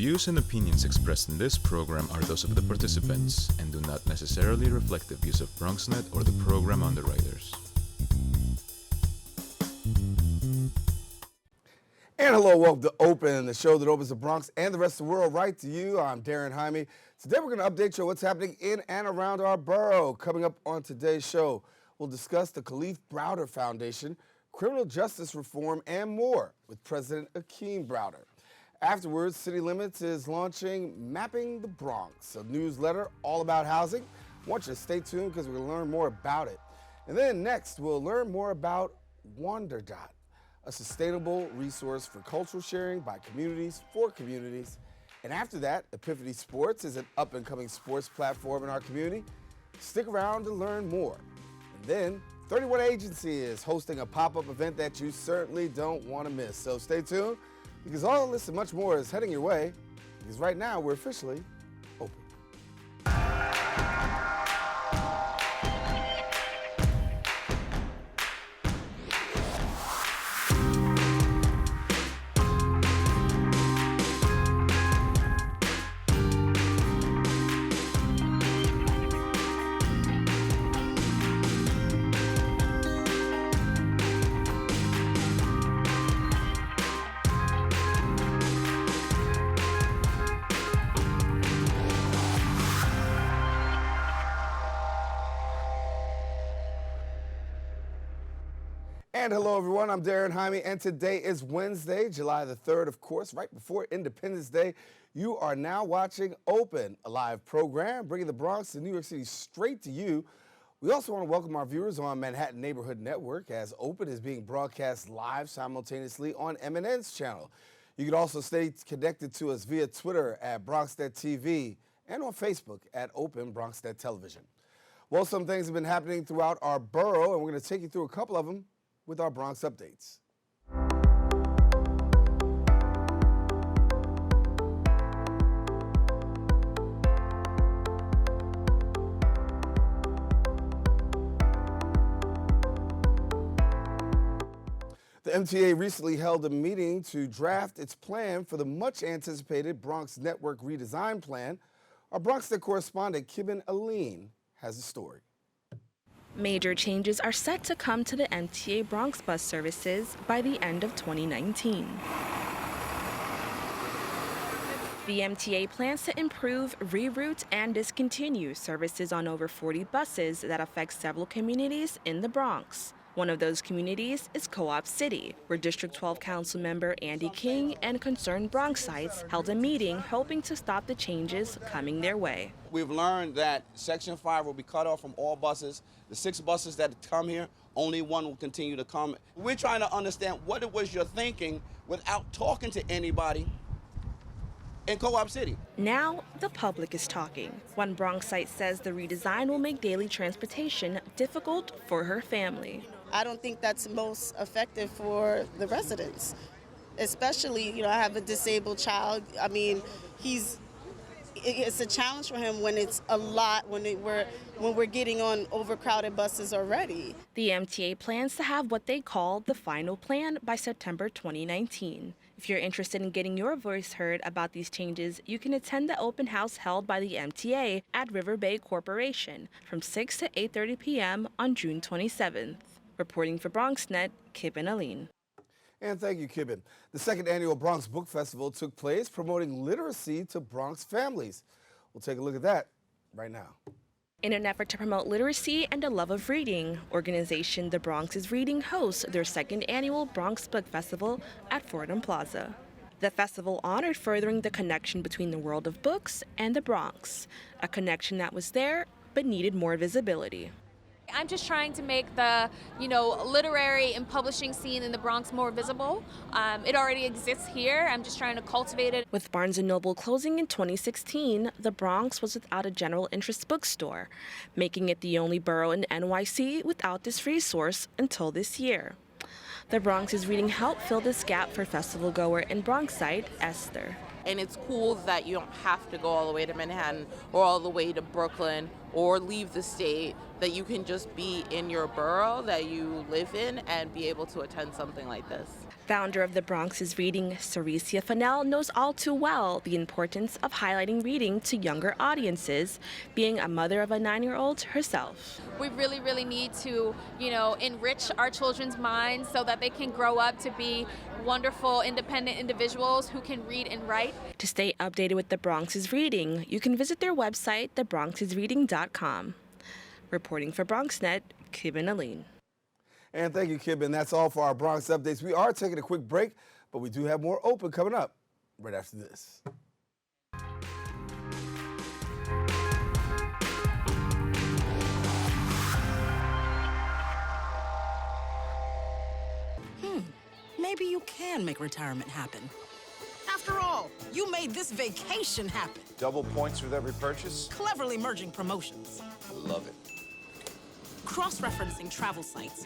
views and opinions expressed in this program are those of the participants and do not necessarily reflect the views of BronxNet or the program underwriters. And hello, welcome to Open, the show that opens the Bronx and the rest of the world right to you. I'm Darren Jaime. Today we're going to update you on what's happening in and around our borough. Coming up on today's show, we'll discuss the Kalief Browder Foundation, criminal justice reform, and more with President Akeem Browder. Afterwards, City Limits is launching Mapping the Bronx, a newsletter all about housing. I want you to stay tuned because we're going to learn more about it. And then next, we'll learn more about WanderDot, a sustainable resource for cultural sharing by communities for communities. And after that, Epiphany Sports is an up-and-coming sports platform in our community. Stick around to learn more. And then 31 Agency is hosting a pop-up event that you certainly don't want to miss. So stay tuned, because all of this and much more is heading your way, because right now we're officially open. And hello, everyone. I'm Darren Jaime, and today is Wednesday, July the 3rd, of course, right before Independence Day. You are now watching Open, a live program bringing the Bronx and New York City straight to you. We also want to welcome our viewers on Manhattan Neighborhood Network, as Open is being broadcast live simultaneously on MNN's channel. You can also stay connected to us via Twitter at BronxNet TV and on Facebook at Open BronxNet Television. Well, some things have been happening throughout our borough, and we're going to take you through a couple of them with our Bronx updates. The MTA recently held a meeting to draft its plan for the much anticipated Bronx Network redesign plan. Our BronxNet correspondent Kibben Aline has a story. Major changes are set to come to the MTA Bronx bus services by the end of 2019. The MTA plans to improve, reroute, and discontinue services on over 40 buses that affect several communities in the Bronx. One of those communities is Co-op City, where District 12 Councilmember Andy King and concerned Bronxites held a meeting hoping to stop the changes coming their way. We've learned that Section 5 will be cut off from all buses. The 6 buses that come here, only one will continue to come. We're trying to understand what it was you're thinking without talking to anybody in Co-op City. Now, the public is talking. One Bronxite says the redesign will make daily transportation difficult for her family. I don't think that's most effective for the residents, especially, I have a disabled child. I mean, it's a challenge for him when it's a lot, when we're getting on overcrowded buses already. The MTA plans to have what they call the final plan by September 2019. If you're interested in getting your voice heard about these changes, you can attend the open house held by the MTA at River Bay Corporation from 6 to 8:30 p.m. on June 27th. Reporting for BronxNet, Kibben Aline. And thank you, Kibben. The second annual Bronx Book Festival took place, promoting literacy to Bronx families. We'll take a look at that right now. In an effort to promote literacy and a love of reading, organization The Bronx is Reading hosts their second annual Bronx Book Festival at Fordham Plaza. The festival honored furthering the connection between the world of books and the Bronx, a connection that was there but needed more visibility. I'm just trying to make the, literary and publishing scene in the Bronx more visible. It already exists here. I'm just trying to cultivate it. With Barnes & Noble closing in 2016, the Bronx was without a general interest bookstore, making it the only borough in NYC without this resource until this year. The Bronx is Reading helped fill this gap for festival goer and Bronxite Esther. And it's cool that you don't have to go all the way to Manhattan or all the way to Brooklyn or leave the state, that you can just be in your borough that you live in and be able to attend something like this. Founder of the Bronx's Reading, Ceresia Fennell, knows all too well the importance of highlighting reading to younger audiences, being a mother of a 9-year-old herself. We really, really need to, enrich our children's minds so that they can grow up to be wonderful, independent individuals who can read and write. To stay updated with the Bronx's Reading, you can visit their website, thebronxisreading.com. Reporting for BronxNet, Kibin Aline. And thank you, Kib. And that's all for our Bronx updates. We are taking a quick break, but we do have more open coming up right after this. Maybe you can make retirement happen. After all, you made this vacation happen. Double points with every purchase? Cleverly merging promotions. Love it. Cross-referencing travel sites.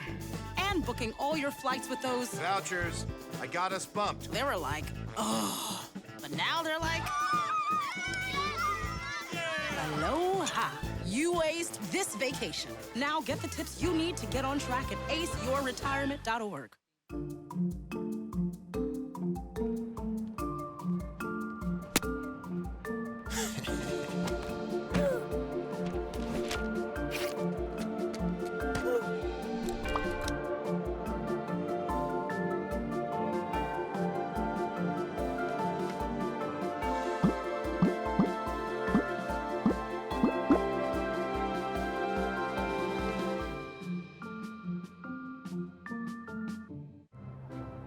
And booking all your flights with those... Vouchers. I got us bumped. They were like, oh. But now they're like... Aloha. You aced this vacation. Now get the tips you need to get on track at aceyourretirement.org.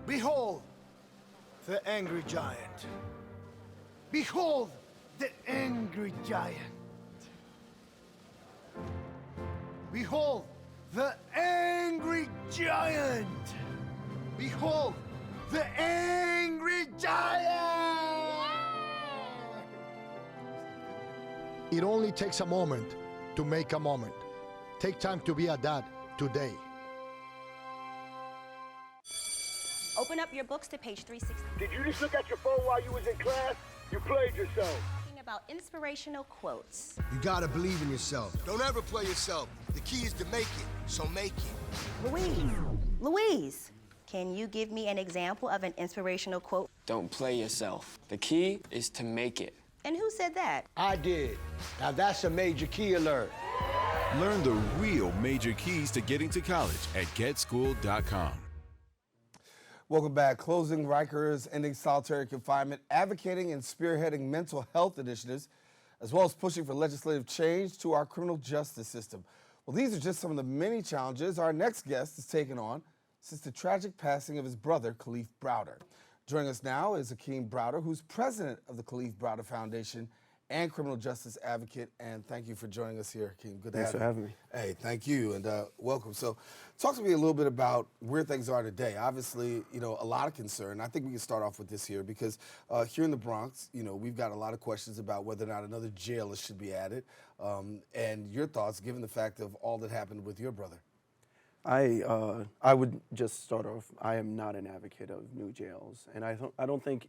Behold, the angry giant. Behold, the angry giant. Behold, the angry giant. Behold, the angry giant. It only takes a moment to make a moment. Take time to be a dad today. Open up your books to page 360. Did you just look at your phone while you was in class? You played yourself. Talking about inspirational quotes. You gotta believe in yourself. Don't ever play yourself. The key is to make it, so make it. Louise, can you give me an example of an inspirational quote? Don't play yourself. The key is to make it. And who said that? I did. Now that's a major key alert. Learn the real major keys to getting to college at getschool.com. Welcome back. Closing Rikers, ending solitary confinement, advocating and spearheading mental health initiatives, as well as pushing for legislative change to our criminal justice system. Well, these are just some of the many challenges our next guest is taking on since the tragic passing of his brother, Kalief Browder. Joining us now is Akeem Browder, who's president of the Kalief Browder Foundation and criminal justice advocate. And thank you for joining us here, Akeem. Good to have you. Thanks for having me. Hey, thank you, and welcome. So talk to me a little bit about where things are today. Obviously, a lot of concern. I think we can start off with this here because here in the Bronx, we've got a lot of questions about whether or not another jail should be added, and your thoughts given the fact of all that happened with your brother. I would just start off, I am not an advocate of new jails, and I don't think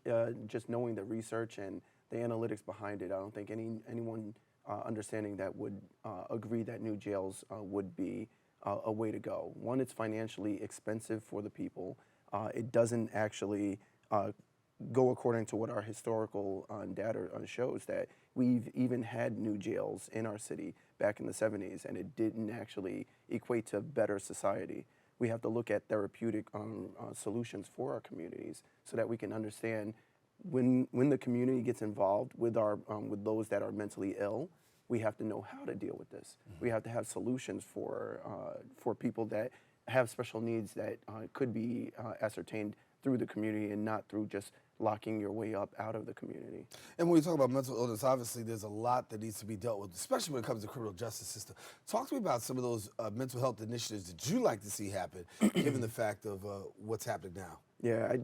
just knowing the research and the analytics behind it, I don't think anyone understanding that would agree that new jails would be a way to go. One, it's financially expensive for the people. It doesn't actually go according to what our historical data shows, that we've even had new jails in our city back in the 70s, and it didn't actually equate to better society. We have to look at therapeutic solutions for our communities so that we can understand when the community gets involved with with those that are mentally ill, we have to know how to deal with this. Mm-hmm. We have to have solutions for people that have special needs that could be ascertained through the community and not through just locking your way up out of the community. And when we talk about mental illness, obviously there's a lot that needs to be dealt with, especially when it comes to the criminal justice system. Talk to me about some of those mental health initiatives that you like to see happen, given the fact of what's happening now. Yeah,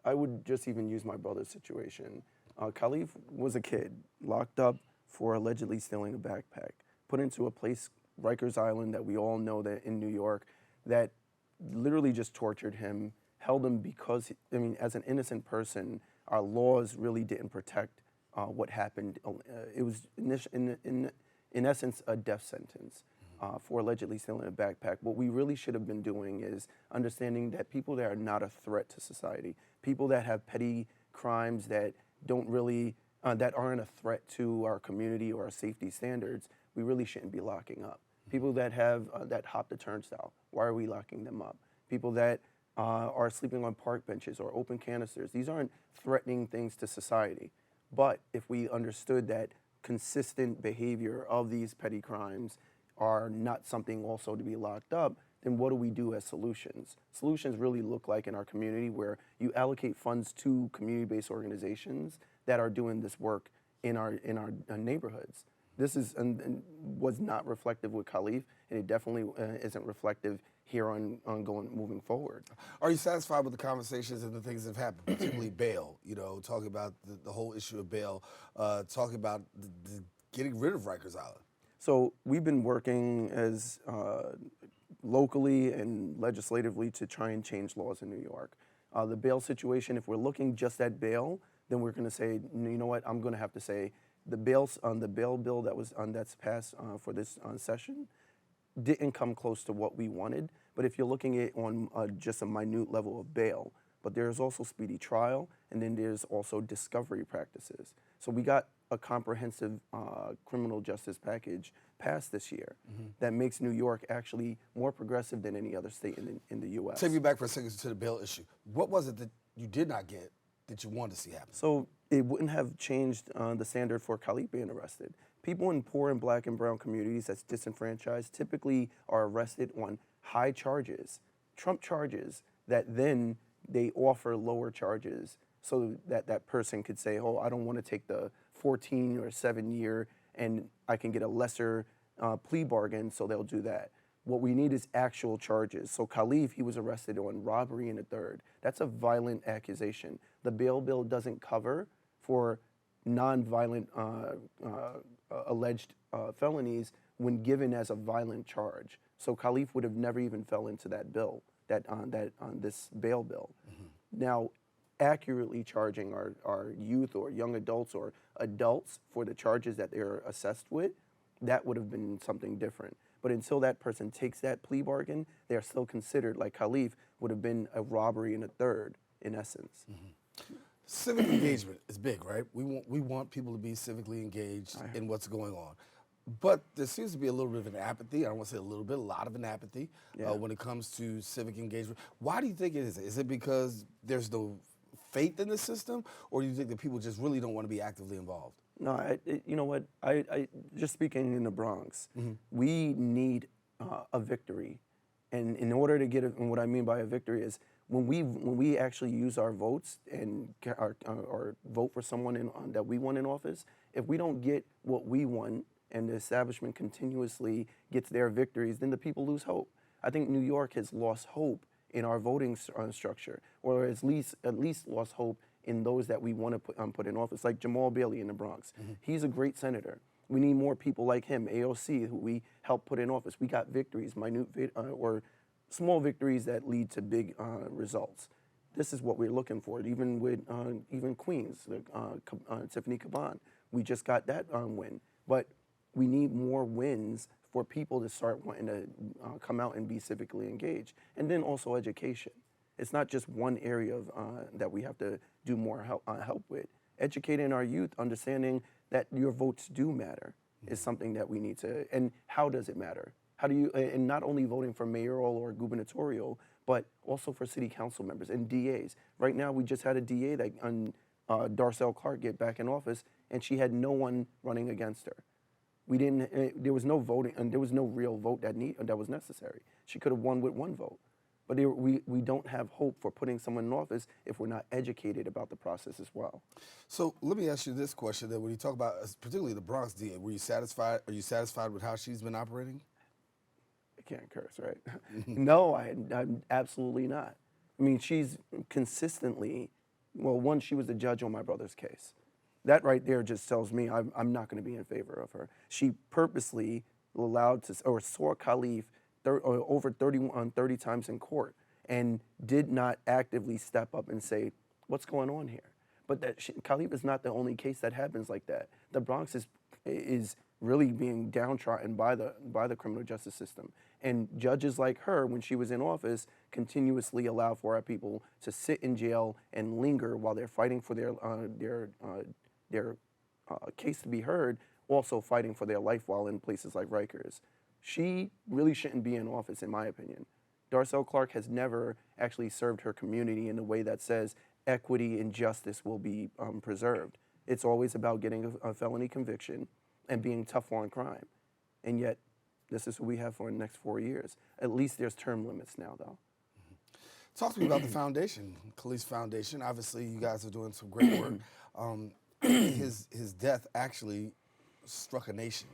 I would just even use my brother's situation. Kalief was a kid locked up for allegedly stealing a backpack, put into a place, Rikers Island, that we all know that in New York, that literally just tortured him, held him because, as an innocent person, our laws really didn't protect what happened. It was, in essence, a death sentence. for allegedly stealing a backpack. What we really should have been doing is understanding that people that are not a threat to society, people that have petty crimes that don't really, that aren't a threat to our community or our safety standards, we really shouldn't be locking up. People that have, that hop the turnstile, why are we locking them up? People that are sleeping on park benches or open canisters, these aren't threatening things to society. But if we understood that consistent behavior of these petty crimes are not something also to be locked up, then what do we do as solutions? Solutions really look like in our community where you allocate funds to community-based organizations that are doing this work in our neighborhoods. This is and was not reflective with Khalif, and it definitely isn't reflective here moving forward. Are you satisfied with the conversations and the things that have happened, particularly bail? You know, talking about the whole issue of bail, talking about getting rid of Rikers Island. So we've been working as locally and legislatively to try and change laws in New York. The bail situation, if we're looking just at bail, then we're going to say, you know what, I'm going to have to say the bail bill that was that's passed for this session didn't come close to what we wanted. But if you're looking at on just a minute level of bail, but there's also speedy trial, and then there's also discovery practices. So we got a comprehensive criminal justice package passed this year that makes New York actually more progressive than any other state in the U.S. Take me back for a second to the bail issue. What was it that you did not get that you wanted to see happen? So it wouldn't have changed the standard for Khalif being arrested. People in poor and black and brown communities that's disenfranchised typically are arrested on high charges, Trump charges, that then they offer lower charges so that that person could say, oh, I don't want to take the 14 or 7 year and I can get a lesser plea bargain, so they'll do that. What we need is actual charges. So Khalif, he was arrested on robbery and a third. That's a violent accusation. The bail bill doesn't cover for non-violent alleged felonies when given as a violent charge. So Khalif would have never even fell into that bill, this bail bill. Now, accurately charging our youth or young adults or adults for the charges that they're assessed with, that would have been something different. But until that person takes that plea bargain, they are still considered, like Khalif, would have been a robbery and a third, in essence. Civic engagement is big, right? We want people to be civically engaged in what's going on. But there seems to be a little bit of an apathy. I don't want to say a little bit, a lot of an apathy when it comes to civic engagement. Why do you think it is? Is it because there's no faith in the system, or do you think that people just really don't want to be actively involved? No, you know what? I just speaking in the Bronx, we need a victory, and in order to get it, and what I mean by a victory is when we actually use our votes and or vote for someone that we want in office. If we don't get what we want, and the establishment continuously gets their victories, then the people lose hope. I think New York has lost hope in our voting structure, or at least lost hope in those that we want to put in office, like Jamal Bailey in the Bronx. He's a great senator. We need more people like him, AOC, who we helped put in office. We got victories, or small victories that lead to big results. This is what we're looking for, even with Queens, Tiffany Caban. We just got that win. But we need more wins for people to start wanting to come out and be civically engaged. And then also education. It's not just one area of, that we have to do more help with. Educating our youth, understanding that your votes do matter is something that we need to, and how does it matter? How do you, and not only voting for mayoral or gubernatorial, but also for city council members and DAs. Right now, we just had a DA that Darcel Clark get back in office, and she had no one running against her. We didn't. There was no voting, and there was no real vote that was necessary. She could have won with one vote, but we don't have hope for putting someone in office if we're not educated about the process as well. So let me ask you this question: that when you talk about, particularly the Bronx DA, were you satisfied? Are you satisfied with how she's been operating? I can't curse, right? No, I'm absolutely not. I mean, she's consistently. Well, one, she was the judge on my brother's case. That right there just tells me I'm not going to be in favor of her. She purposely allowed to, or saw Khalif over 30 times in court and did not actively step up and say, what's going on here? But Khalif is not the only case that happens like that. The Bronx is really being downtrodden by the criminal justice system. And judges like her, when she was in office, continuously allow for our people to sit in jail and linger while they're fighting for their case to be heard, also fighting for their life while in places like Rikers. She really shouldn't be in office, in my opinion. Darcel Clarke has never actually served her community in a way that says equity and justice will be preserved. It's always about getting a felony conviction and being tough on crime. And yet, this is what we have for the next 4 years. At least there's term limits now, though. Talk to me about the foundation, Khalif's Foundation. Obviously, you guys are doing some great work. His death actually struck a nation.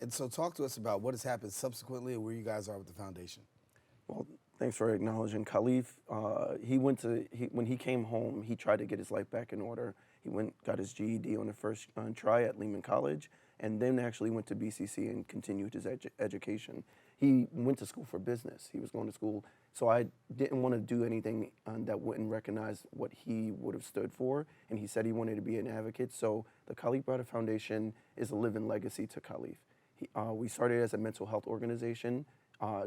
And so talk to us about what has happened subsequently and where you guys are with the foundation. Well, thanks for acknowledging. Khalif, when he came home, he tried to get his life back in order. He got his GED on the first try at Lehman College, and then actually went to BCC and continued his education. He went to school for business. He was going to school, so I didn't want to do anything that wouldn't recognize what he would have stood for, and he said he wanted to be an advocate, so the Khalif Browder Foundation is a living legacy to Khalif. We started as a mental health organization,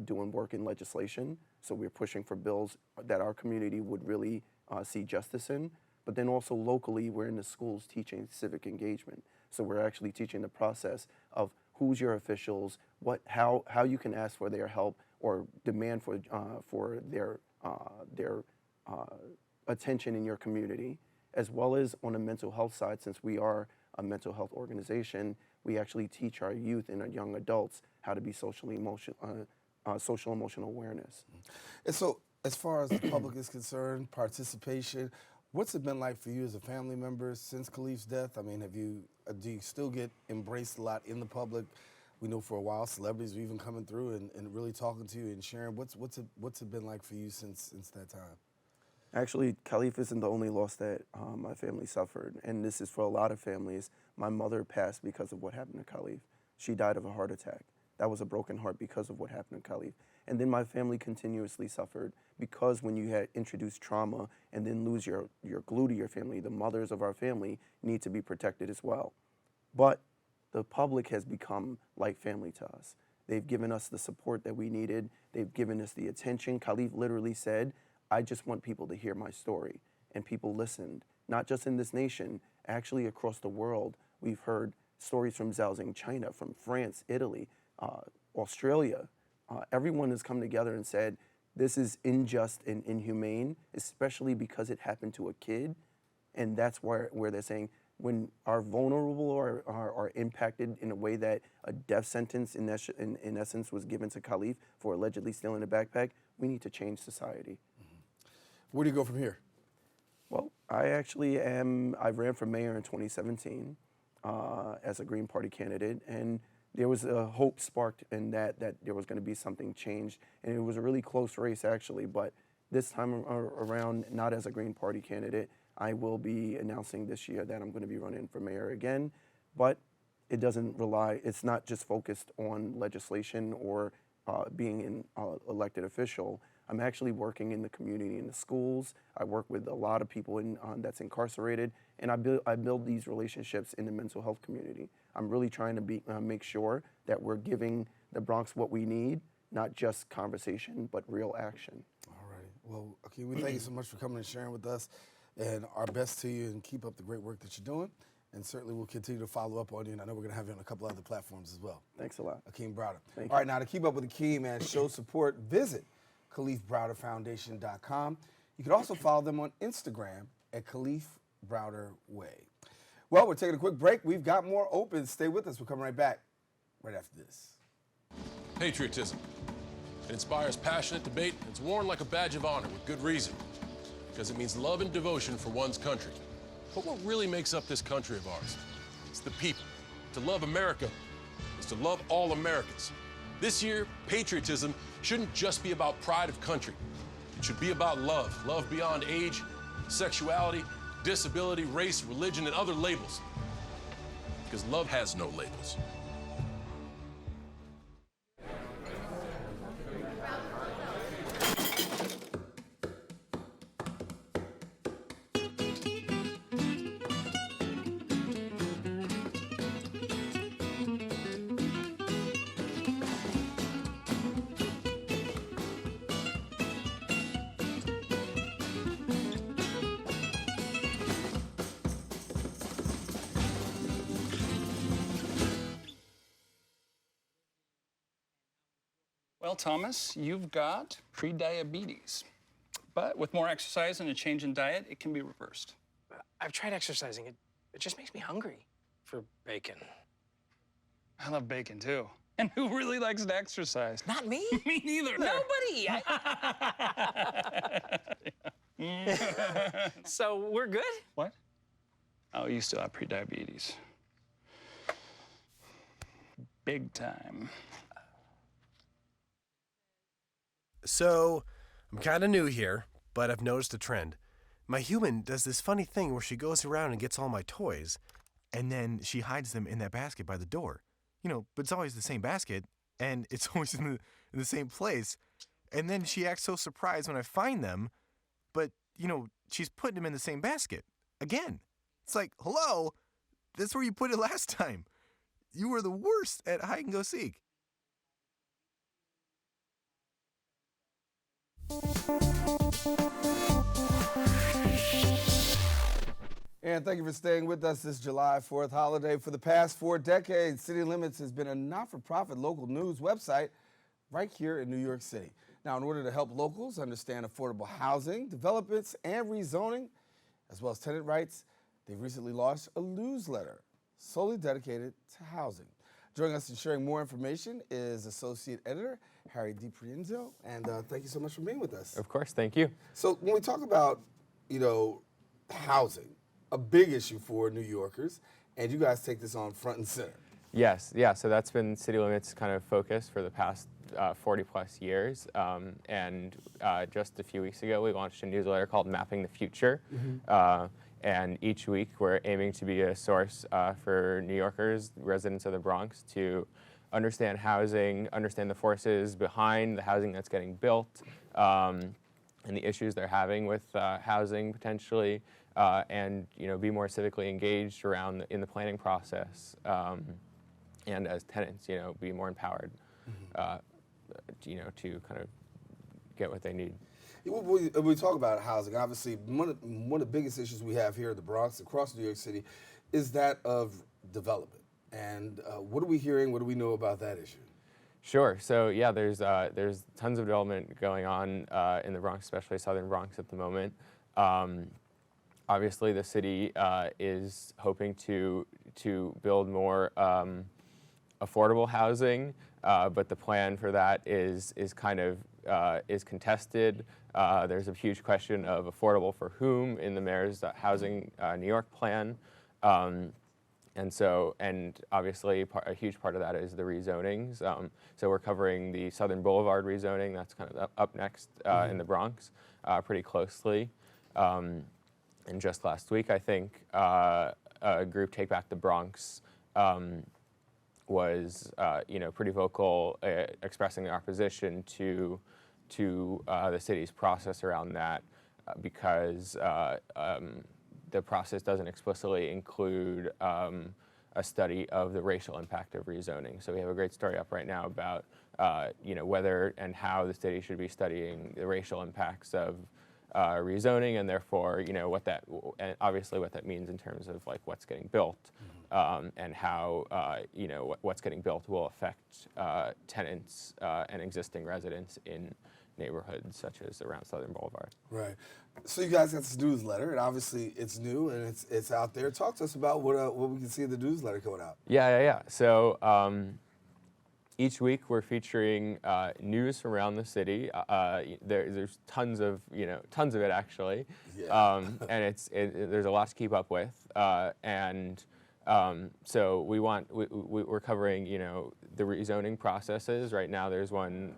doing work in legislation, so we're pushing for bills that our community would really see justice in. But then also locally, we're in the schools teaching civic engagement. So we're actually teaching the process of who's your officials, how you can ask for their help or demand for their attention in your community, as well as on the mental health side. Since we are a mental health organization, we actually teach our youth and our young adults how to be social emotional awareness. And so, as far as the public is concerned, participation. What's it been like for you as a family member since Khalif's death? I mean, do you still get embraced a lot in the public? We know for a while celebrities were even coming through and really talking to you and sharing. What's it been like for you since that time? Actually, Khalif isn't the only loss that my family suffered, and this is for a lot of families. My mother passed because of what happened to Khalif. She died of a heart attack. That was a broken heart because of what happened to Khalif. And then my family continuously suffered because when you had introduced trauma and then lose your glue to your family, the mothers of our family need to be protected as well. But the public has become like family to us. They've given us the support that we needed. They've given us the attention. Khalif literally said, I just want people to hear my story. And people listened, not just in this nation, actually across the world. We've heard stories from Zhaozeng, China, from France, Italy, Australia. Everyone has come together and said, this is unjust and inhumane, especially because it happened to a kid. And that's where they're saying, when our vulnerable are impacted in a way that a death sentence in essence was given to Khalif for allegedly stealing a backpack, we need to change society. Where do you go from here? Well, I ran for mayor in 2017 as a Green Party candidate, and there was a hope sparked in that there was going to be something changed, and it was a really close race actually, but this time around, not as a Green Party candidate. I will be announcing this year that I'm going to be running for mayor again, but it's not just focused on legislation or being an elected official. I'm actually working in the community, in the schools. I work with a lot of people that's incarcerated, and I build these relationships in the mental health community. I'm really trying to make sure that we're giving the Bronx what we need, not just conversation, but real action. All right. Well, okay, we thank you so much for coming and sharing with us, and our best to you, and keep up the great work that you're doing. And certainly we'll continue to follow up on you, and I know we're going to have you on a couple other platforms as well. Thanks a lot. Akeem Browder. Thank All right, now to keep up with Akeem and show support, visit KhalifBrowderFoundation.com. You can also follow them on Instagram at Khalif Browder Way. Well, we're taking a quick break. We've got more open. Stay with us. We'll come right back right after this. Patriotism. It inspires passionate debate. It's worn like a badge of honor with good reason, because it means love and devotion for one's country. But what really makes up this country of ours? It's the people. To love America is to love all Americans. This year, patriotism shouldn't just be about pride of country. It should be about love. Love beyond age, sexuality, disability, race, religion, and other labels. Because love has no labels. Well, Thomas, you've got prediabetes. But with more exercise and a change in diet, it can be reversed. I've tried exercising. It just makes me hungry for bacon. I love bacon, too. And who really likes to exercise? Not me. Me neither. Nobody. So we're good? What? Oh, you still have prediabetes. Big time. So, I'm kind of new here, but I've noticed a trend. My human does this funny thing where she goes around and gets all my toys, and then she hides them in that basket by the door. You know, but it's always the same basket, and it's always in the same place. And then she acts so surprised when I find them, but, you know, she's putting them in the same basket. Again. It's like, hello? That's where you put it last time. You were the worst at hide and go seek. And thank you for staying with us this July 4th holiday. For the past 4 decades, City Limits has been a not-for-profit local news website right here in New York City. Now, in order to help locals understand affordable housing, developments, and rezoning, as well as tenant rights, they've recently launched a newsletter solely dedicated to housing. Joining us and sharing more information is Associate Editor Harry DiPrienzo, and thank you so much for being with us. Of course, thank you. So when we talk about, you know, housing, a big issue for New Yorkers, and you guys take this on front and center. Yes, yeah, so that's been City Limits' kind of focus for the past 40 plus years. And just a few weeks ago, we launched a newsletter called Mapping the Future. And each week, we're aiming to be a source for New Yorkers, residents of the Bronx, to understand housing, understand the forces behind the housing that's getting built, and the issues they're having with housing potentially, and be more civically engaged around in the planning process, and as tenants, be more empowered, to kind of get what they need. When we talk about housing, obviously one of the biggest issues we have here in the Bronx, across New York City, is that of development. And what are we hearing? What do we know about that issue? Sure. So yeah, there's tons of development going on in the Bronx, especially Southern Bronx at the moment. Obviously, the city is hoping to build more affordable housing, but the plan for that is kind of is contested. There's a huge question of affordable for whom in the mayor's housing New York plan. And obviously a huge part of that is the rezonings. So we're covering the Southern Boulevard rezoning, that's kind of up next in the Bronx pretty closely. And just last week, I think, a group, Take Back the Bronx, was pretty vocal, expressing their opposition to the city's process around that, because the process doesn't explicitly include a study of the racial impact of rezoning. So we have a great story up right now about whether and how the city should be studying the racial impacts of rezoning, and therefore and obviously what that means in terms of like what's getting built, and how what's getting built will affect tenants and existing residents in neighborhoods such as around Southern Boulevard. Right. So you guys got this newsletter, and obviously it's new and it's out there. Talk to us about what we can see in the newsletter coming out. Yeah. So each week we're featuring news from around the city. There's tons of it actually, and there's a lot to keep up with. So we're covering the rezoning processes. Right now there's one,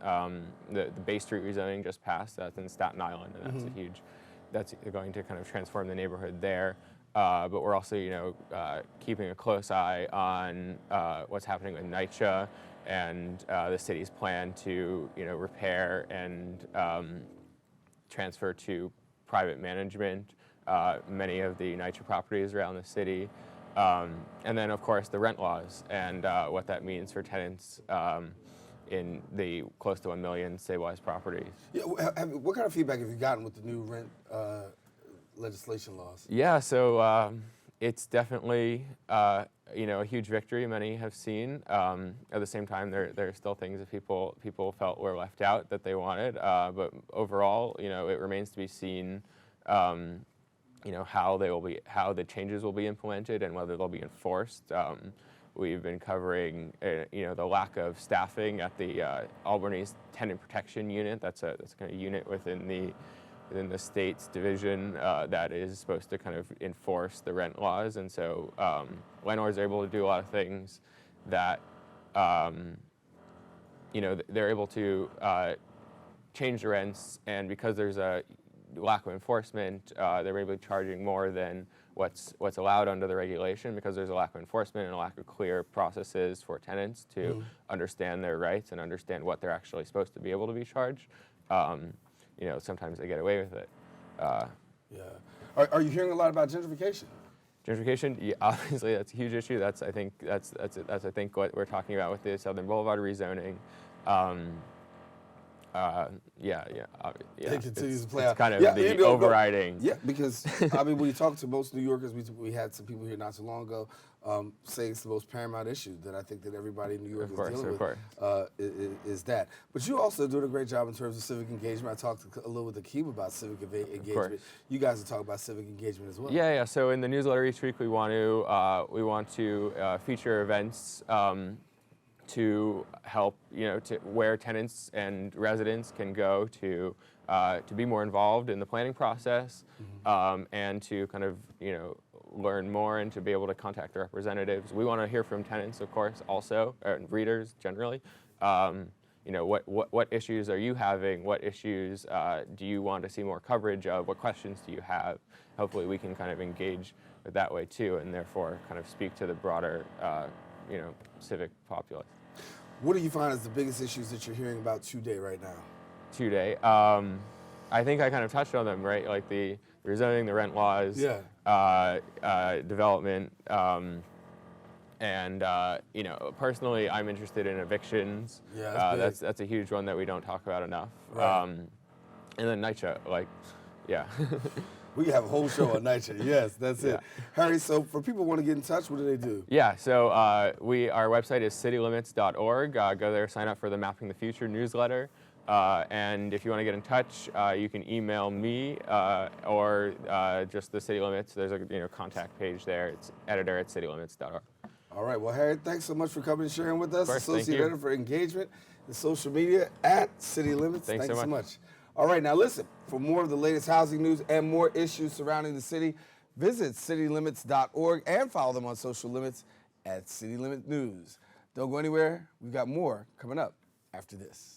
the Bay Street rezoning just passed. That's in Staten Island, and that's that's going to kind of transform the neighborhood there. But we're also keeping a close eye on what's happening with NYCHA and the city's plan to repair and transfer to private management many of the NYCHA properties around the city. And then, of course, the rent laws and what that means for tenants in the close to 1 million stabilized properties. Yeah, what kind of feedback have you gotten with the new rent a huge victory many have seen. At the same time, there are still things that people felt were left out that they wanted. But overall, it remains to be seen, how the changes will be implemented and whether they'll be enforced. We've been covering, the lack of staffing at the Albany's Tenant Protection Unit. That's a kind of unit within the state's division that is supposed to kind of enforce the rent laws. And so landlords are able to do a lot of things that, they're able to change the rents, and because there's a lack of enforcement, they're able to be charging more than what's allowed under the regulation, because there's a lack of enforcement and a lack of clear processes for tenants to understand their rights and understand what they're actually supposed to be able to be charged. Sometimes they get away with it. Are you hearing a lot about gentrification? Gentrification, yeah, obviously that's a huge issue. That's I think what we're talking about with the Southern Boulevard rezoning. It continues to play it's out. kind of the overriding. Yeah, because when you talk to most New Yorkers, we had some people here not too long ago saying it's the most paramount issue that I think that everybody in New York is dealing with. Is that. But you also doing a great job in terms of civic engagement. I talked a little with Akeem about civic engagement. You guys are talking about civic engagement as well. Yeah. So in the newsletter each week, we want to feature events to help, to where tenants and residents can go to be more involved in the planning process, and to kind of, learn more and to be able to contact the representatives. We want to hear from tenants, of course, also, and readers generally. What issues are you having? What issues do you want to see more coverage of? What questions do you have? Hopefully we can kind of engage that way too, and therefore kind of speak to the broader, civic populace. What do you find as the biggest issues that you're hearing about today right now? Today, I think I kind of touched on them, right? Like the rezoning, the rent laws, development, and personally, I'm interested in evictions. Yeah, that's a huge one that we don't talk about enough. Right. And then NYCHA, We have a whole show on NYCHA. Yes, that's it. Harry, so for people who want to get in touch, what do they do? Yeah, so our website is citylimits.org. Go there, sign up for the Mapping the Future newsletter. And if you want to get in touch, you can email me or just the City Limits. There's a contact page there. It's editor@citylimits.org. All right. Well, Harry, thanks so much for coming and sharing with us. Of course, Associate Editor for Engagement and Social Media at City Limits. Thanks so much. much. All right. Now, listen, for more of the latest housing news and more issues surrounding the city, visit citylimits.org and follow them on social limits at City Limit News. Don't go anywhere. We've got more coming up after this.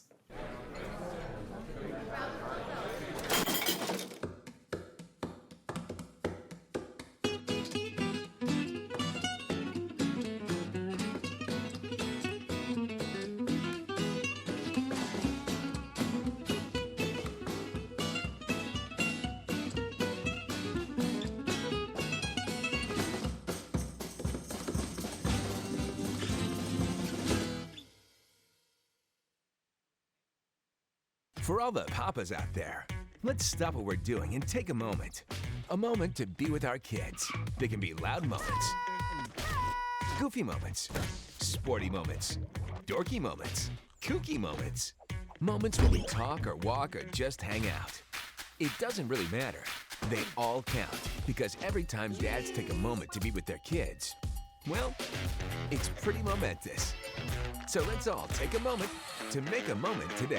For all the papas out there, let's stop what we're doing and take a moment. A moment to be with our kids. They can be loud moments, goofy moments, sporty moments, dorky moments, kooky moments. Moments where we talk or walk or just hang out. It doesn't really matter. They all count, because every time dads take a moment to be with their kids, well, it's pretty momentous. So let's all take a moment to make a moment today.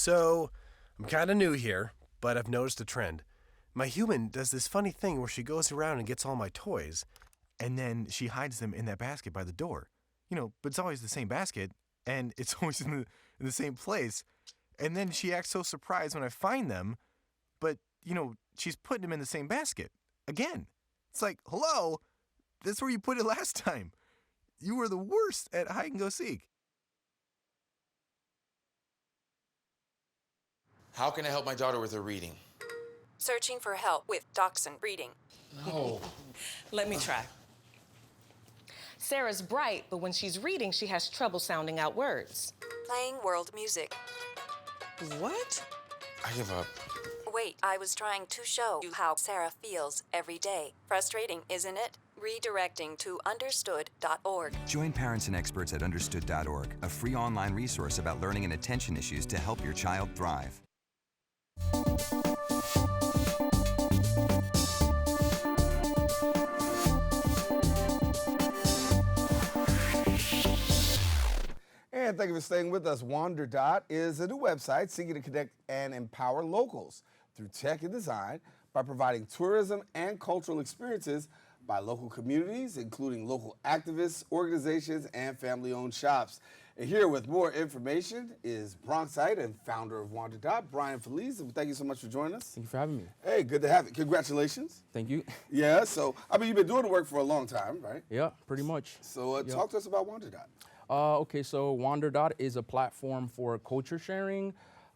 So, I'm kind of new here, but I've noticed a trend. My human does this funny thing where she goes around and gets all my toys, and then she hides them in that basket by the door. But it's always the same basket, and it's always in the same place. And then she acts so surprised when I find them, but, she's putting them in the same basket. Again. It's like, hello? That's where you put it last time. You were the worst at hide and go seek. How can I help my daughter with her reading? Searching for help with Dachshund Reading. No. Let me try. Sarah's bright, but when she's reading, she has trouble sounding out words. Playing world music. What? I give up. Wait, I was trying to show you how Sarah feels every day. Frustrating, isn't it? Redirecting to understood.org. Join parents and experts at understood.org, a free online resource about learning and attention issues to help your child thrive. And thank you for staying with us. WanderDot is a new website seeking to connect and empower locals through tech and design by providing tourism and cultural experiences by local communities, including local activists, organizations, and family-owned shops. And here with more information is Bronxite and founder of WanderDot, Brian Feliz. Thank you so much for joining us. Thank you for having me. Hey, good to have you. Congratulations. Thank you. Yeah, so, you've been doing the work for a long time, right? Yeah, pretty much. So talk to us about WanderDot. Okay, so WanderDot is a platform for culture sharing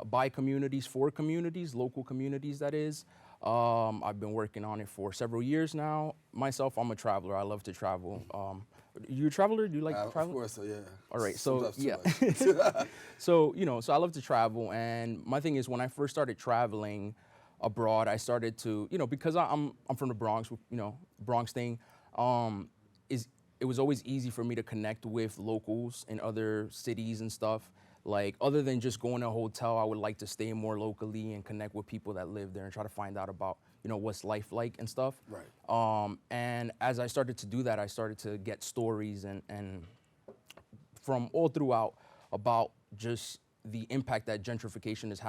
by communities, for communities, local communities, that is. I've been working on it for several years now. Myself, I'm a traveler. I love to travel. You a traveler? Do you like traveling? Of course, so yeah. All right, so yeah. Much. So I love to travel, and my thing is when I first started traveling abroad, I started to, because I'm from the Bronx, Bronx thing, it was always easy for me to connect with locals in other cities and stuff. Like, other than just going to a hotel, I would like to stay more locally and connect with people that live there and try to find out about, what's life like and stuff. Right. And as I started to do that, I started to get stories and from all throughout about just the impact that gentrification is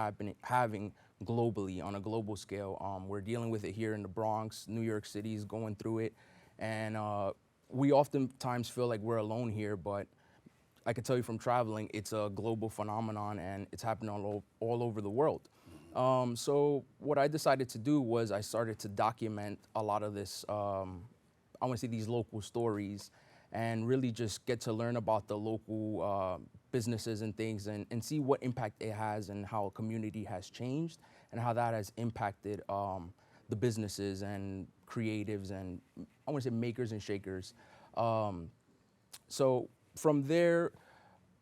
having globally, on a global scale. We're dealing with it here in the Bronx. New York City is going through it. And we oftentimes feel like we're alone here, but I can tell you from traveling, it's a global phenomenon and it's happening all over the world. So what I decided to do was I started to document a lot of this, I want to say these local stories, and really just get to learn about the local businesses and things and see what impact it has and how a community has changed and how that has impacted the businesses and creatives and I want to say makers and shakers. So from there,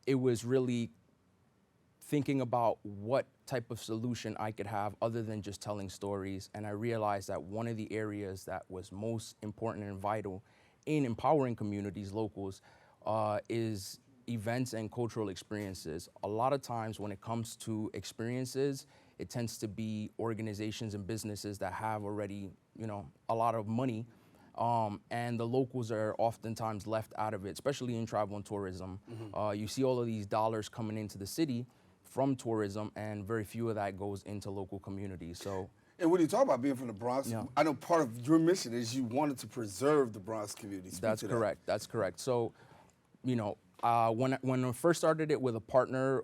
it was really thinking about what type of solution I could have other than just telling stories. And I realized that one of the areas that was most important and vital in empowering communities, locals, is events and cultural experiences. A lot of times when it comes to experiences, it tends to be organizations and businesses that have already, a lot of money. And the locals are oftentimes left out of it, especially in travel and tourism. Mm-hmm. You see all of these dollars coming into the city from tourism, and very few of that goes into local communities. So, and when you talk about being from the Bronx, yeah. I know part of your mission is you wanted to preserve the Bronx community. That's correct. That's correct. So, when I first started it with a partner,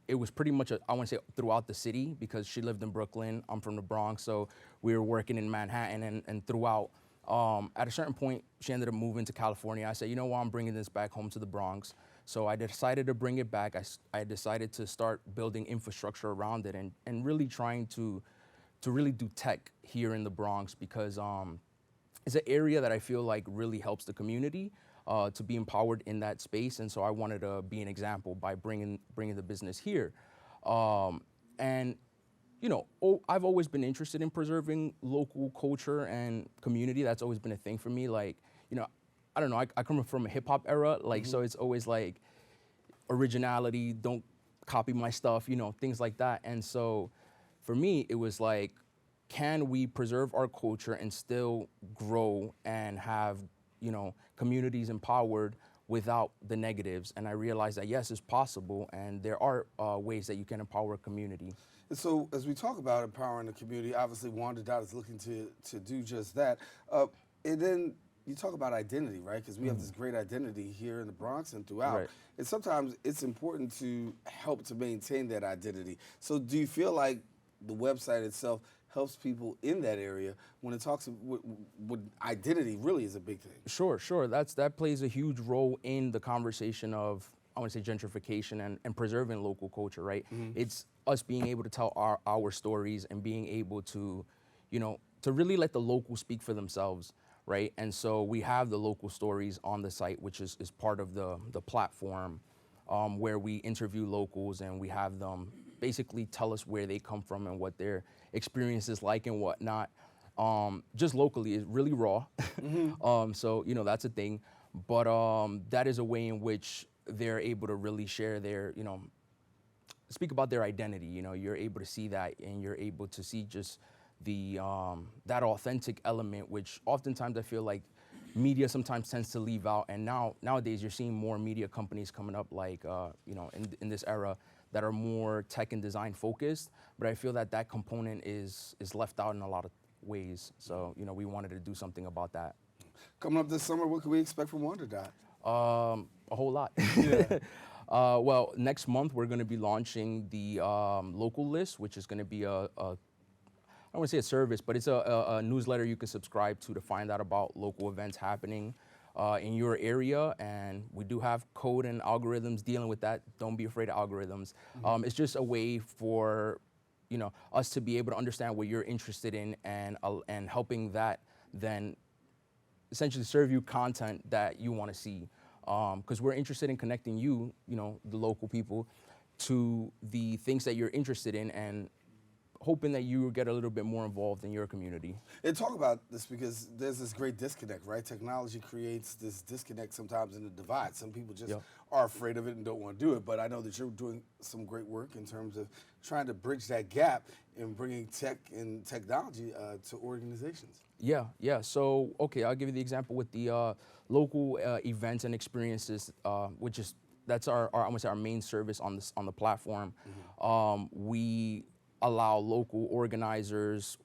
it was pretty much, I want to say, throughout the city, because she lived in Brooklyn. I'm from the Bronx, so we were working in Manhattan and throughout. At a certain point, she ended up moving to California. I said, you know what, I'm bringing this back home to the Bronx. So I decided to bring it back. I decided to start building infrastructure around it and really trying to really do tech here in the Bronx, because it's an area that I feel like really helps the community to be empowered in that space. And so I wanted to be an example by bringing the business here. And I've always been interested in preserving local culture and community. That's always been a thing for me. Like, I don't know, I come from a hip hop era, like, so it's always like originality, don't copy my stuff, things like that. And so for me, it was like, can we preserve our culture and still grow and have, communities empowered without the negatives. And I realized that yes, it's possible, and there are ways that you can empower a community. And so as we talk about empowering the community, obviously Wanda Dot is looking to do just that. And then you talk about identity, right? Because we have this great identity here in the Bronx and throughout. Right. And sometimes it's important to help to maintain that identity. So do you feel like the website itself helps people in that area when it talks with identity really is a big thing? Sure. That plays a huge role in the conversation of, I want to say, gentrification and preserving local culture, right? It's us being able to tell our stories and being able to, to really let the locals speak for themselves, right? And so we have the local stories on the site, which is part of the platform, where we interview locals and we have them basically tell us where they come from and what their experience is like and whatnot. Just locally is really raw. So, that's a thing. But that is a way in which they're able to really share their, speak about their identity. You're able to see that, and you're able to see just the that authentic element, which oftentimes I feel like media sometimes tends to leave out. And nowadays you're seeing more media companies coming up, like in this era, that are more tech and design focused. But I feel that component is left out in a lot of ways. So we wanted to do something about that. Coming up this summer, what can we expect from Wanda Dot? A whole lot. Yeah. Well, next month we're going to be launching the local list, which is going to be I don't want to say a service, but it's a newsletter you can subscribe to find out about local events happening in your area. And we do have code and algorithms dealing with that. Don't be afraid of algorithms. It's just a way for us to be able to understand what you're interested in, and helping that then essentially serve you content that you want to see. Because we're interested in connecting you, the local people, to the things that you're interested in, and hoping that you get a little bit more involved in your community. And talk about this, because there's this great disconnect, right? Technology creates this disconnect sometimes in the divide. Some people just are afraid of it and don't want to do it. But I know that you're doing some great work in terms of trying to bridge that gap and bringing tech and technology to organizations. Yeah. So, okay, I'll give you the example with the local events and experiences, that's I'm gonna say our main service on the platform. We allow local organizers,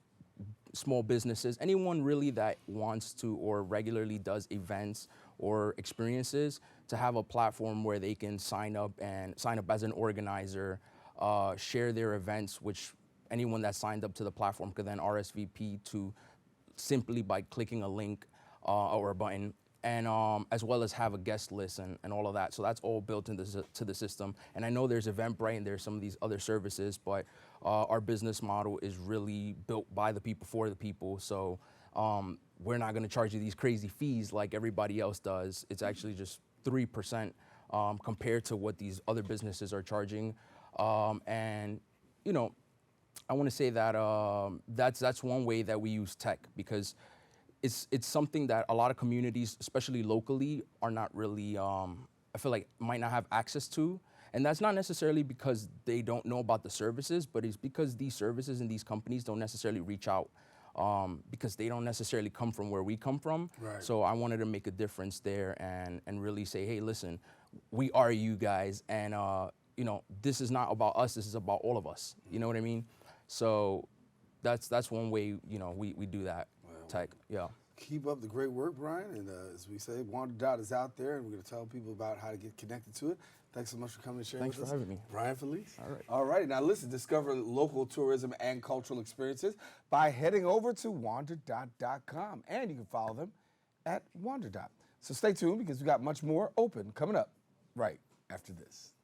small businesses, anyone really that wants to or regularly does events or experiences, to have a platform where they can sign up as an organizer, share their events, which anyone that signed up to the platform could then RSVP to simply by clicking a link or a button, and as well as have a guest list and all of that. So that's all built into the system. And I know there's Eventbrite and there's some of these other services, but our business model is really built by the people for the people. So we're not going to charge you these crazy fees like everybody else does. It's actually just 3% compared to what these other businesses are charging. And I want to say that that's one way that we use tech, because it's something that a lot of communities, especially locally, are not really, I feel like might not have access to. And that's not necessarily because they don't know about the services, but it's because these services and these companies don't necessarily reach out, because they don't necessarily come from where we come from. Right. So I wanted to make a difference there and really say, hey, listen, we are you guys, and this is not about us, this is about all of us. You know what I mean? So that's one way, we do that. Tech, yeah. Keep up the great work, Brian. And as we say, Wanda Dot is out there, and we're going to tell people about how to get connected to it. Thanks so much for coming and sharing with us. Thanks for having me. Brian Felice. All right. All right. Now listen, discover local tourism and cultural experiences by heading over to wandadot.com. And you can follow them at Wandadot. So stay tuned, because we got much more open coming up right after this.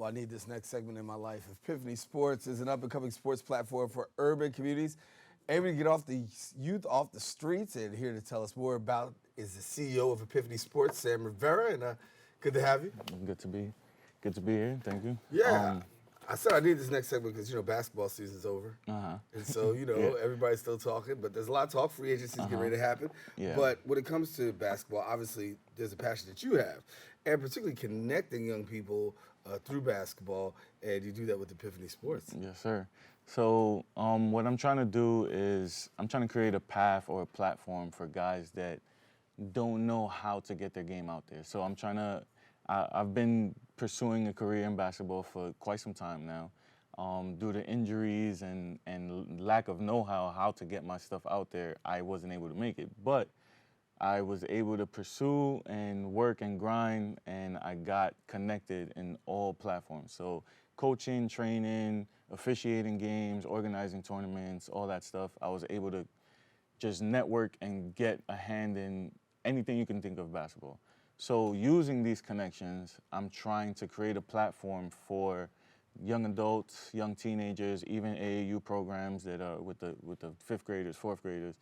Well, I need this next segment in my life. Epiphany Sports is an up-and-coming sports platform for urban communities, aiming to get off the youth off the streets. And here to tell us more about is the CEO of Epiphany Sports, Sam Rivera. And good to have you. Good to be here. Thank you. Yeah. I said I need this next segment because, basketball season's over. And so, everybody's still talking, but there's a lot of talk. Free agency's getting ready to happen. Yeah. But when it comes to basketball, obviously, there's a passion that you have, and particularly connecting young people through basketball, and you do that with Epiphany Sports. Yes, sir. So what I'm trying to do is I'm trying to create a path or a platform for guys that don't know how to get their game out there. So I've been pursuing a career in basketball for quite some time now. Due to injuries and lack of know-how how to get my stuff out there, I wasn't able to make it. But I was able to pursue and work and grind, and I got connected in all platforms. So coaching, training, officiating games, organizing tournaments, all that stuff. I was able to just network and get a hand in anything you can think of basketball. So using these connections, I'm trying to create a platform for young adults, young teenagers, even AAU programs that are with the fifth graders, fourth graders,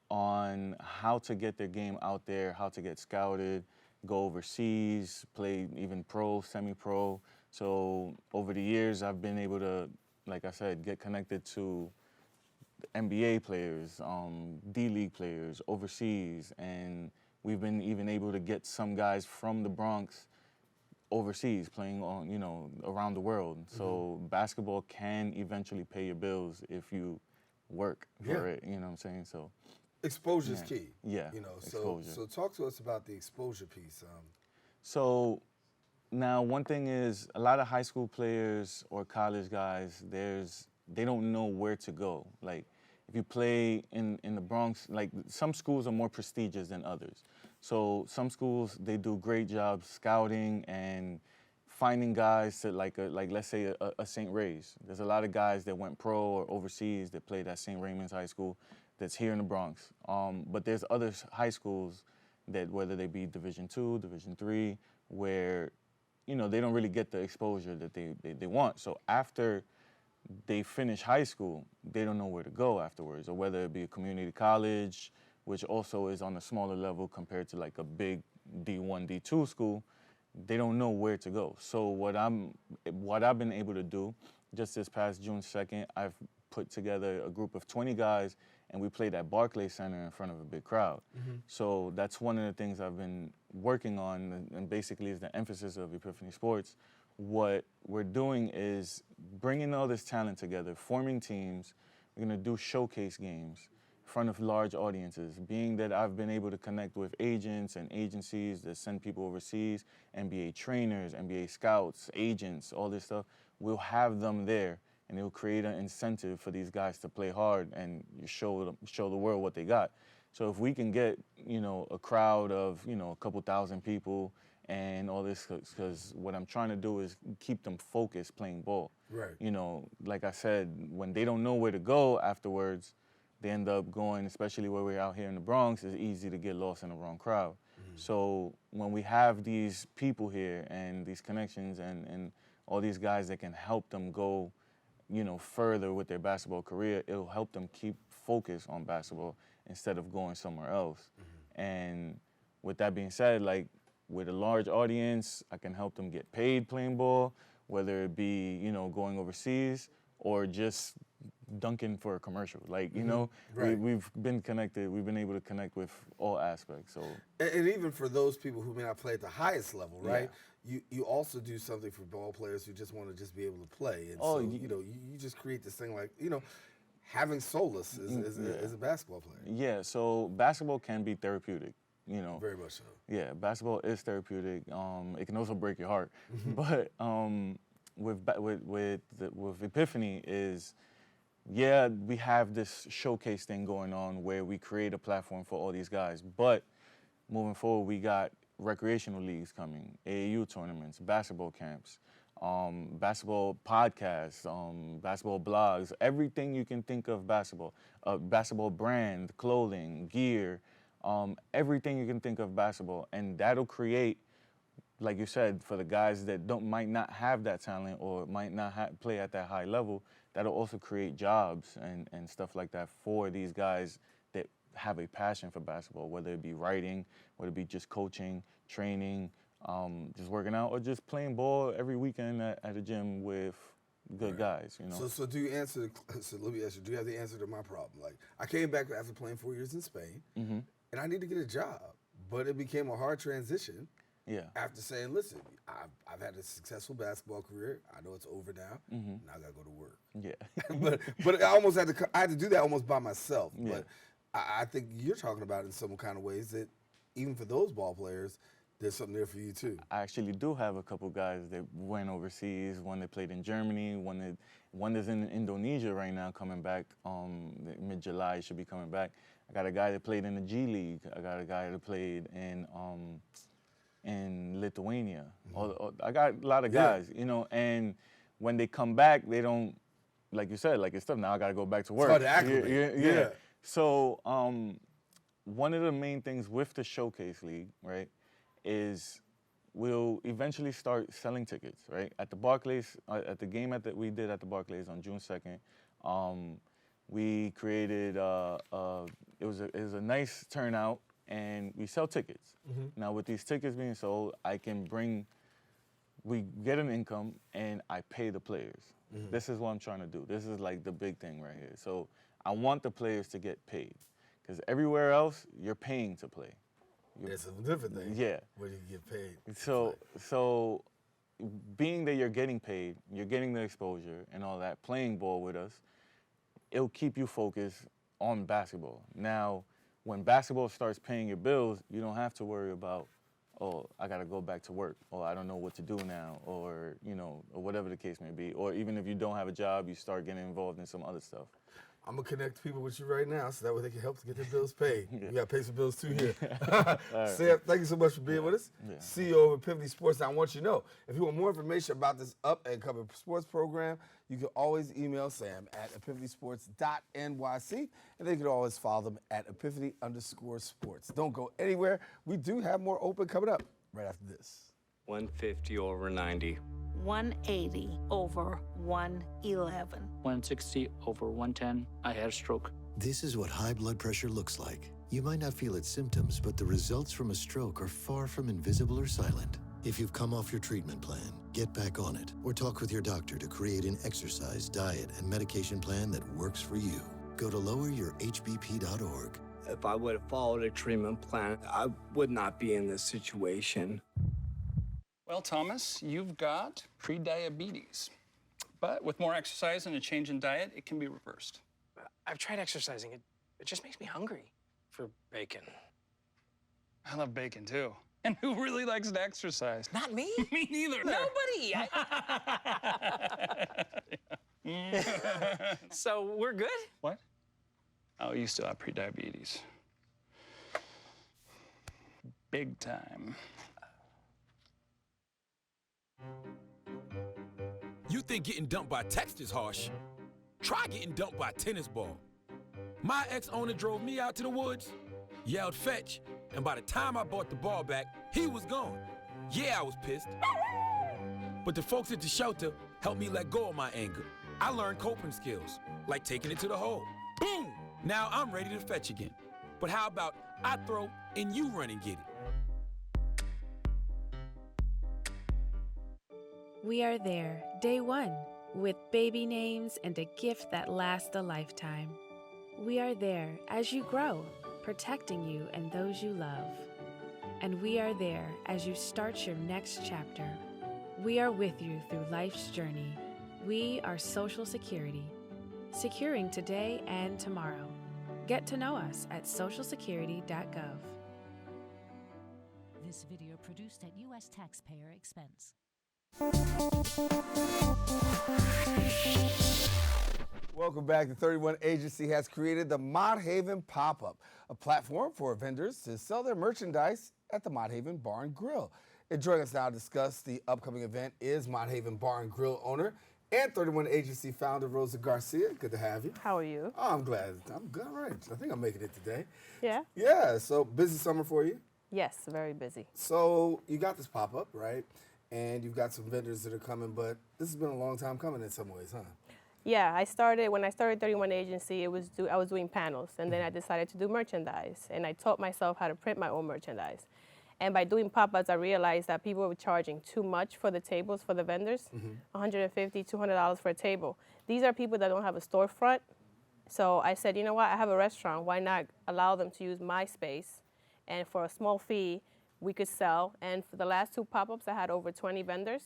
on how to get their game out there, how to get scouted, go overseas, play even pro, semi-pro. So over the years, I've been able to, like I said, get connected to NBA players, D-League players, overseas, and we've been even able to get some guys from the Bronx overseas playing on, around the world. So basketball can eventually pay your bills if you work for it, you know what I'm saying? So exposure is key. Yeah, exposure. So talk to us about the exposure piece. So now one thing is a lot of high school players or college guys, they don't know where to go. Like if you play in the Bronx, like some schools are more prestigious than others. So some schools, they do great jobs scouting and finding guys to like let's say a St. Ray's. There's a lot of guys that went pro or overseas that played at St. Raymond's High School that's here in the Bronx. But there's other high schools that whether they be Division II, Division III, where, they don't really get the exposure that they want. So after they finish high school, they don't know where to go afterwards, or whether it be a community college, which also is on a smaller level compared to like a big D1, D2 school, they don't know where to go. So what I've been able to do, just this past June 2nd, I've put together a group of 20 guys, and we played at Barclays Center in front of a big crowd. So that's one of the things I've been working on, and basically is the emphasis of Epiphany Sports. What we're doing is bringing all this talent together, forming teams. We're gonna do showcase games in front of large audiences. Being that I've been able to connect with agents and agencies that send people overseas, NBA trainers, NBA scouts, agents, all this stuff, we'll have them there, and it'll create an incentive for these guys to play hard and show the world what they got. So if we can get, a crowd of, a couple thousand people and all this, because what I'm trying to do is keep them focused playing ball. Right. Like I said, when they don't know where to go afterwards, they end up going, especially where we're out here in the Bronx, it's easy to get lost in the wrong crowd. So when we have these people here and these connections and all these guys that can help them go, further with their basketball career, it'll help them keep focus on basketball instead of going somewhere else. And with that being said, like with a large audience, I can help them get paid playing ball, whether it be, going overseas or just dunking for a commercial. Like, Right. we've been connected. We've been able to connect with all aspects. So, and even for those people who may not play at the highest level, right? You also do something for ball players who just want to just be able to play. And so, you just create this thing like, having solace as a basketball player. Yeah, so basketball can be therapeutic. Very much so. Yeah, basketball is therapeutic. It can also break your heart, but with Epiphany is, we have this showcase thing going on where we create a platform for all these guys. But moving forward, we got recreational leagues coming, AAU tournaments, basketball camps, basketball podcasts, basketball blogs, everything you can think of basketball, basketball brand, clothing, gear. Everything you can think of basketball, and that'll create like you said, for the guys that might not have that talent or might not play at that high level, that'll also create jobs and stuff like that for these guys that have a passion for basketball, whether it be writing, whether it be just coaching, training, just working out, or just playing ball every weekend at a gym with good guys, you know. So do you answer? So let me ask you: do you have the answer to my problem? Like, I came back after playing 4 years in Spain, and I need to get a job, but it became a hard transition. Yeah. After saying, listen, I've had a successful basketball career. I know it's over now. Now I gotta go to work. Yeah. but I almost had to do that almost by myself. Yeah. But I think you're talking about it in some kind of ways that even for those ball players, there's something there for you too. I actually do have a couple guys that went overseas. One that played in Germany. One is in Indonesia right now, coming back. Mid-July should be coming back. I got a guy that played in the G League. I got a guy that played in Lithuania. I got a lot of guys, you know. And when they come back, they don't, like you said, like it's tough. Now I got to go back to work. It's hard to acclimate. Yeah. So one of the main things with the Showcase League, right, is we'll eventually start selling tickets, right? At the Barclays, at the game that we did at the Barclays on June 2nd, we created, it was a nice turnout, and we sell tickets. Now with these tickets being sold, we get an income, and I pay the players. This is what I'm trying to do. This is like the big thing right here. So I want the players to get paid, because everywhere else, you're paying to play. It's a different thing. Yeah. Where you get paid. So being that you're getting paid, you're getting the exposure and all that, playing ball with us, it'll keep you focused on basketball. Now, when basketball starts paying your bills, you don't have to worry about, oh, I got to go back to work, or I don't know what to do now, or, you know, or whatever the case may be. Or even if you don't have a job, you start getting involved in some other stuff. I'm going to connect people with you right now so that way they can help to get their bills paid. You got to pay some bills too here. Right. Sam, thank you so much for being with us. CEO of Epiphany Sports. Now, I want you to know, if you want more information about this up and coming sports program, you can always email Sam at epiphanysports.nyc, and they can always follow them at epiphany_sports. Don't go anywhere. We do have more open coming up right after this. 150 over 90. 180 over 111. 160 over 110. I had a stroke. This is what high blood pressure looks like. You might not feel its symptoms, but the results from a stroke are far from invisible or silent. If you've come off your treatment plan, get back on it, or talk with your doctor to create an exercise, diet, and medication plan that works for you. Go to loweryourhbp.org. If I would have followed a treatment plan, I would not be in this situation. Well, Thomas, you've got prediabetes. But with more exercise and a change in diet, it can be reversed. I've tried exercising. It just makes me hungry for bacon. I love bacon, too. And who really likes to exercise? Not me. Me neither. Nobody. So we're good? What? Oh, you still have prediabetes. Big time. You think getting dumped by text is harsh? Try getting dumped by a tennis ball. My ex-owner drove me out to the woods, yelled fetch, and by the time I brought the ball back, he was gone. Yeah, I was pissed. But the folks at the shelter helped me let go of my anger. I learned coping skills, like taking it to the hole. Boom! Now I'm ready to fetch again. But how about I throw and you run and get it? We are there, day one, with baby names and a gift that lasts a lifetime. We are there as you grow, protecting you and those you love. And we are there as you start your next chapter. We are with you through life's journey. We are Social Security, securing today and tomorrow. Get to know us at socialsecurity.gov. This video produced at U.S. taxpayer expense. Welcome back. The 31 Agency has created the Mott Haven Pop-Up, a platform for vendors to sell their merchandise at the Mott Haven Bar and Grill. And joining us now to discuss the upcoming event is Mott Haven Bar and Grill owner and 31 Agency founder Rosa Garcia. Good to have you. How are you? Oh, I'm glad. I'm good. All right. I think I'm making it today. Yeah? Yeah. So busy summer for you? Yes, very busy. So you got this pop-up, right? And you've got some vendors that are coming, but this has been a long time coming in some ways, huh? Yeah, when I started 31 Agency, I was doing panels, and then I decided to do merchandise, and I taught myself how to print my own merchandise. And by doing pop-ups, I realized that people were charging too much for the tables for the vendors, $150, $200 for a table. These are people that don't have a storefront. So I said, you know what, I have a restaurant. Why not allow them to use my space? And for a small fee, we could sell. And for the last 2 pop-ups, I had over 20 vendors.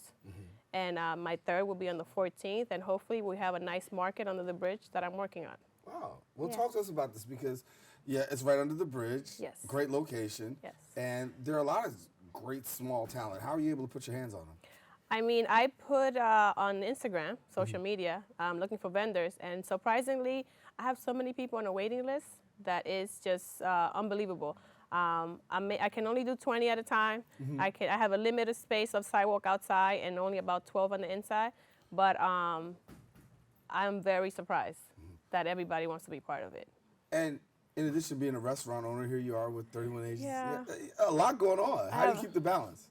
And my third will be on the 14th. And hopefully we have a nice market under the bridge that I'm working on. Wow. Well, talk to us about this because, yeah, it's right under the bridge. Yes. Great location. Yes. And there are a lot of great small talent. How are you able to put your hands on them? I mean, I put on Instagram, social media, looking for vendors. And surprisingly, I have so many people on a waiting list that is just unbelievable. I can only do 20 at a time. I have a limited space of sidewalk outside and only about 12 on the inside. But I'm very surprised that everybody wants to be part of it. And in addition to being a restaurant owner, here you are with 31 Agency. Yeah. A lot going on. How do you keep the balance?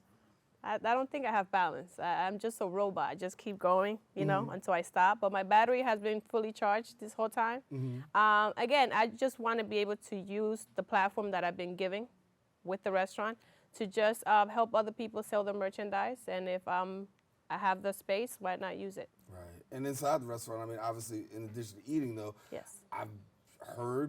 I don't think I have balance. I'm just a robot. I just keep going, you know, until I stop. But my battery has been fully charged this whole time. Again, I just want to be able to use the platform that I've been giving with the restaurant to just help other people sell their merchandise. And if I have the space, why not use it? Right. And inside the restaurant, I mean, obviously, in addition to eating, though, yes, I've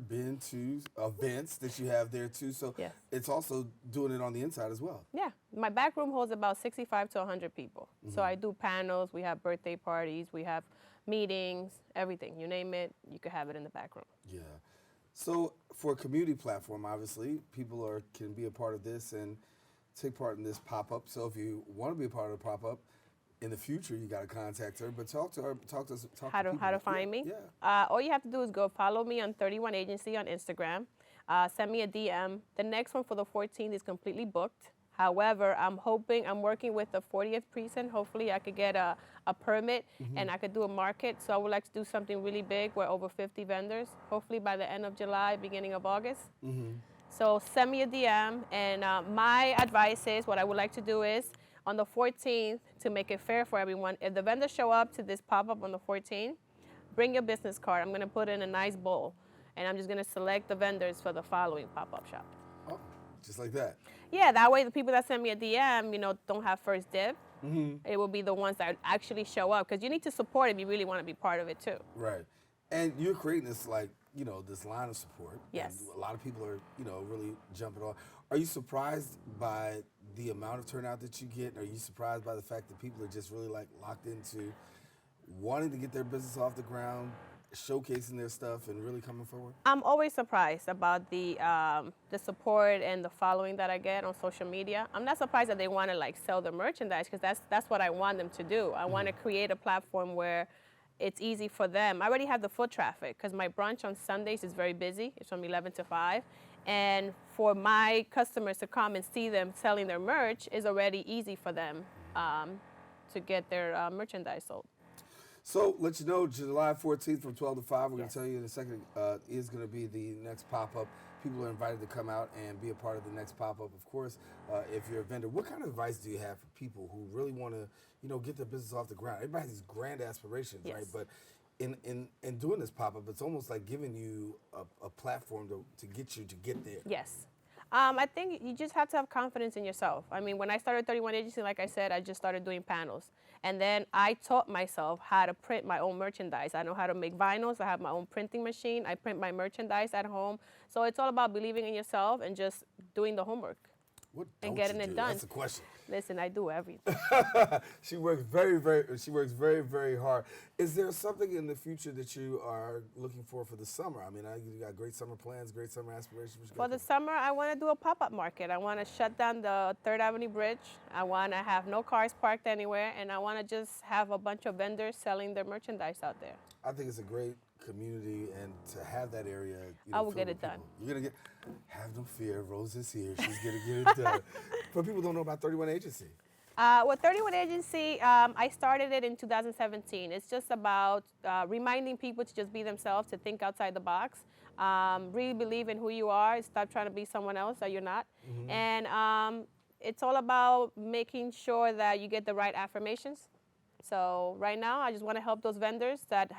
been to events that you have there too. So it's also doing it on the inside as well. Yeah, my back room holds about 65 to 100 people. So I do panels, we have birthday parties, we have meetings, everything. You name it, you could have it in the back room. Yeah. So for a community platform, obviously, people can be a part of this and take part in this pop-up. So if you want to be a part of the pop-up, in the future, you got to contact her, but talk to her, talk to how to find me? Yeah. All you have to do is go follow me on 31 Agency on Instagram. Send me a DM. The next one for the 14th is completely booked. However, I'm working with the 40th precinct. Hopefully, I could get a permit and I could do a market. So I would like to do something really big where over 50 vendors, hopefully by the end of July, beginning of August. So send me a DM. And my advice is, what I would like to do is, on the 14th, to make it fair for everyone, if the vendors show up to this pop-up on the 14th, bring your business card. I'm going to put it in a nice bowl, and I'm just going to select the vendors for the following pop-up shop. Oh, just like that? Yeah, that way the people that send me a DM, you know, don't have first dib. It will be the ones that actually show up, because you need to support it if you really want to be part of it, too. Right. And you're creating this, like, you know, this line of support. Yes. And a lot of people are, you know, really jumping on. Are you surprised by the amount of turnout that you get? Are you surprised by the fact that people are just really, like, locked into wanting to get their business off the ground, showcasing their stuff, and really coming forward? I'm always surprised about the support and the following that I get on social media. I'm not surprised that they want to, like, sell their merchandise, because that's what I want them to do. I want to create a platform where it's easy for them. I already have the foot traffic, because my brunch on Sundays is very busy. It's from 11 to 5. And for my customers to come and see them selling their merch is already easy for them to get their merchandise sold. So, let you know, July 14th from 12 to 5, we're going to tell you in a second, is going to be the next pop-up. People are invited to come out and be a part of the next pop-up. Of course, if you're a vendor, what kind of advice do you have for people who really want to, you know, get their business off the ground? Everybody has these grand aspirations, right? But in doing this pop-up, it's almost like giving you a platform to get you to get there. Yes. I think you just have to have confidence in yourself. I mean, when I started 31 Agency, like I said, I just started doing panels. And then I taught myself how to print my own merchandise. I know how to make vinyls. I have my own printing machine. I print my merchandise at home. So it's all about believing in yourself and just doing the homework. And getting it done. That's the question. Listen, I do everything. She works very, very hard. Is there something in the future that you are looking for the summer? I mean, you got great summer plans, great summer aspirations. For the summer, I want to do a pop-up market. I want to shut down the 3rd Avenue Bridge. I want to have no cars parked anywhere, and I want to just have a bunch of vendors selling their merchandise out there. I think it's a great community, and to have that area, I will get it done. You're gonna have no fear. Rose is here. She's gonna get it done. But people don't know about 31 Agency. With 31 Agency, I started it in 2017. It's just about reminding people to just be themselves, to think outside the box, really believe in who you are, stop trying to be someone else that you're not. And it's all about making sure that you get the right affirmations. So right now, I just want to help those vendors that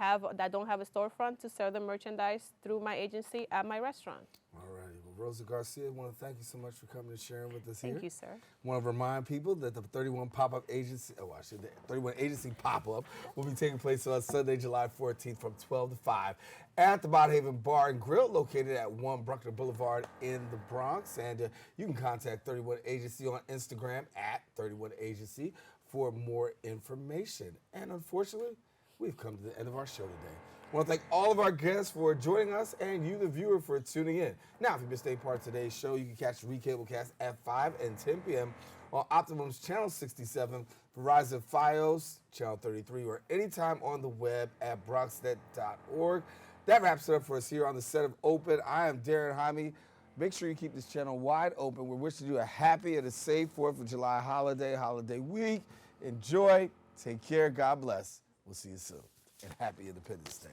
don't have a storefront to sell their merchandise through my agency at my restaurant. All righty. Well, Rosa Garcia, I want to thank you so much for coming and sharing with us here. Thank you, sir. I want to remind people that the 31 Pop-Up Agency, the 31 Agency Pop-Up will be taking place on Sunday, July 14th from 12 to 5 at the Bodhaven Bar and Grill located at 1 Bruckner Boulevard in the Bronx. And you can contact 31 Agency on Instagram at 31 Agency for more information. And unfortunately, we've come to the end of our show today. I want to thank all of our guests for joining us and you, the viewer, for tuning in. Now, if you missed any part of today's show, you can catch the Recablecast at 5 and 10 p.m. on Optimum's Channel 67, Verizon Fios, Channel 33, or anytime on the web at bronxnet.org. That wraps it up for us here on the set of Open. I am Darren Jaime. Make sure you keep this channel wide open. We're wishing you a happy and a safe 4th of July holiday week. Enjoy. Take care. God bless. We'll see you soon. And happy Independence Day.